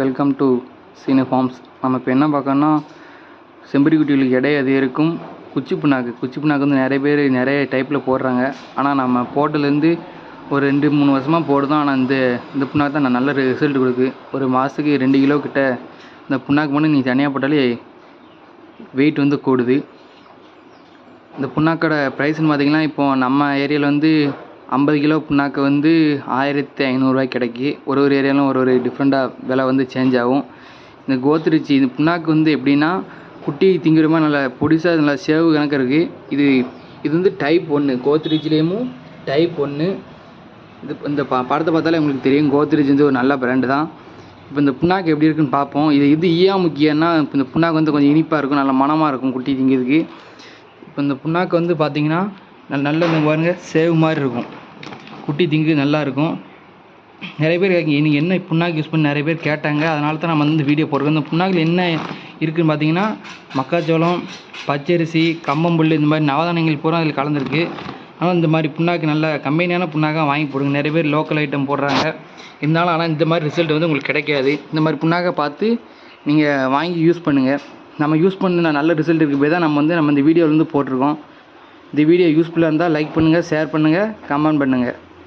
Welcome to Seenu forms. நம்ம இப்போ என்ன பார்க்கணும்னா, செம்பரி குட்டிகளுக்கு எடை அதிகரிக்கும் குச்சி புண்ணாக்கு வந்து நிறைய பேர் நிறைய டைப்பில் போடுறாங்க. ஆனால் நம்ம போட்டதுலேருந்து ஒரு 2-3 வருஷமாக போடுதோம். ஆனால் இந்த புண்ணாக்கு தான் நல்ல ரிசல்ட் கொடுக்குது. ஒரு மாதத்துக்கு 2 கிலோ கிட்ட இந்த புண்ணாக்கு மட்டும் நீங்கள் தனியாக போட்டாலே வெயிட் வந்து கூடுது. இந்த புண்ணாக்கோட ப்ரைஸ்ன்னு பார்த்தீங்கன்னா, இப்போது நம்ம ஏரியாவில் வந்து 50 கிலோ புண்ணாக்கு வந்து 1500 கிடைக்கி. ஒரு ஏரியாலும் ஒரு டிஃப்ரெண்ட்டாக விலை வந்து சேஞ்ச் ஆகும். இந்த கோத்ரிச்சி இந்த புண்ணாக்கு வந்து எப்படின்னா, குட்டி திங்கிற மாதிரி நல்லா பொடிசாக நல்லா சேவு கணக்கு இருக்குது. இது வந்து டைப் 1. கோத்ரிச்சிலேயும் டைப் 1. இந்த படத்தை பார்த்தாலே உங்களுக்கு தெரியும். கோத்ரிச் வந்து ஒரு நல்ல பிராண்டு தான். இப்போ இந்த புண்ணாக்கு எப்படி இருக்குன்னு பார்ப்போம். இது ஏன் முக்கியம்னா, இப்போ இந்த புண்ணாக்கு வந்து கொஞ்சம் இனிப்பாக இருக்கும், நல்ல மணமாக இருக்கும் குட்டி திங்கிறதுக்கு. இப்போ இந்த புண்ணாக்கு வந்து பார்த்தீங்கன்னா நல்ல பாருங்க சேவு மாதிரி இருக்கும். குட்டி திங்கு நல்லா இருக்கும். நிறைய பேர் நீங்கள் என்ன புண்ணாக்கு யூஸ் பண்ணி நிறைய பேர் கேட்டாங்க. அதனால தான் நம்ம வந்து வீடியோ போடுறோம். இந்த புண்ணாக்கில் என்ன இருக்குதுன்னு பார்த்தீங்கன்னா, மக்காச்சோளம், பச்சரிசி, கம்பம்புல், இந்த மாதிரி நவதானியங்கள் பூரா அதில் கலந்துருக்கு. ஆனால் இந்த மாதிரி புண்ணாக்கு நல்ல கம்பெனியான புண்ணாக்காக வாங்கி போடுங்க. நிறைய பேர் லோக்கல் ஐட்டம் போடுறாங்க. இருந்தாலும் ஆனால் இந்த மாதிரி ரிசல்ட் வந்து உங்களுக்கு கிடைக்காது. இந்த மாதிரி புண்ணாக்கை பார்த்து நீங்கள் வாங்கி யூஸ் பண்ணுங்கள். நம்ம யூஸ் பண்ண நல்ல ரிசல்ட் இருக்குது போய் தான் நம்ம இந்த வீடியோவில் வந்து போட்டிருக்கோம். இந்த வீடியோ யூஸ்ஃபுல்லாக இருந்தால் லைக் பண்ணுங்கள், ஷேர் பண்ணுங்கள், கமெண்ட் பண்ணுங்கள்.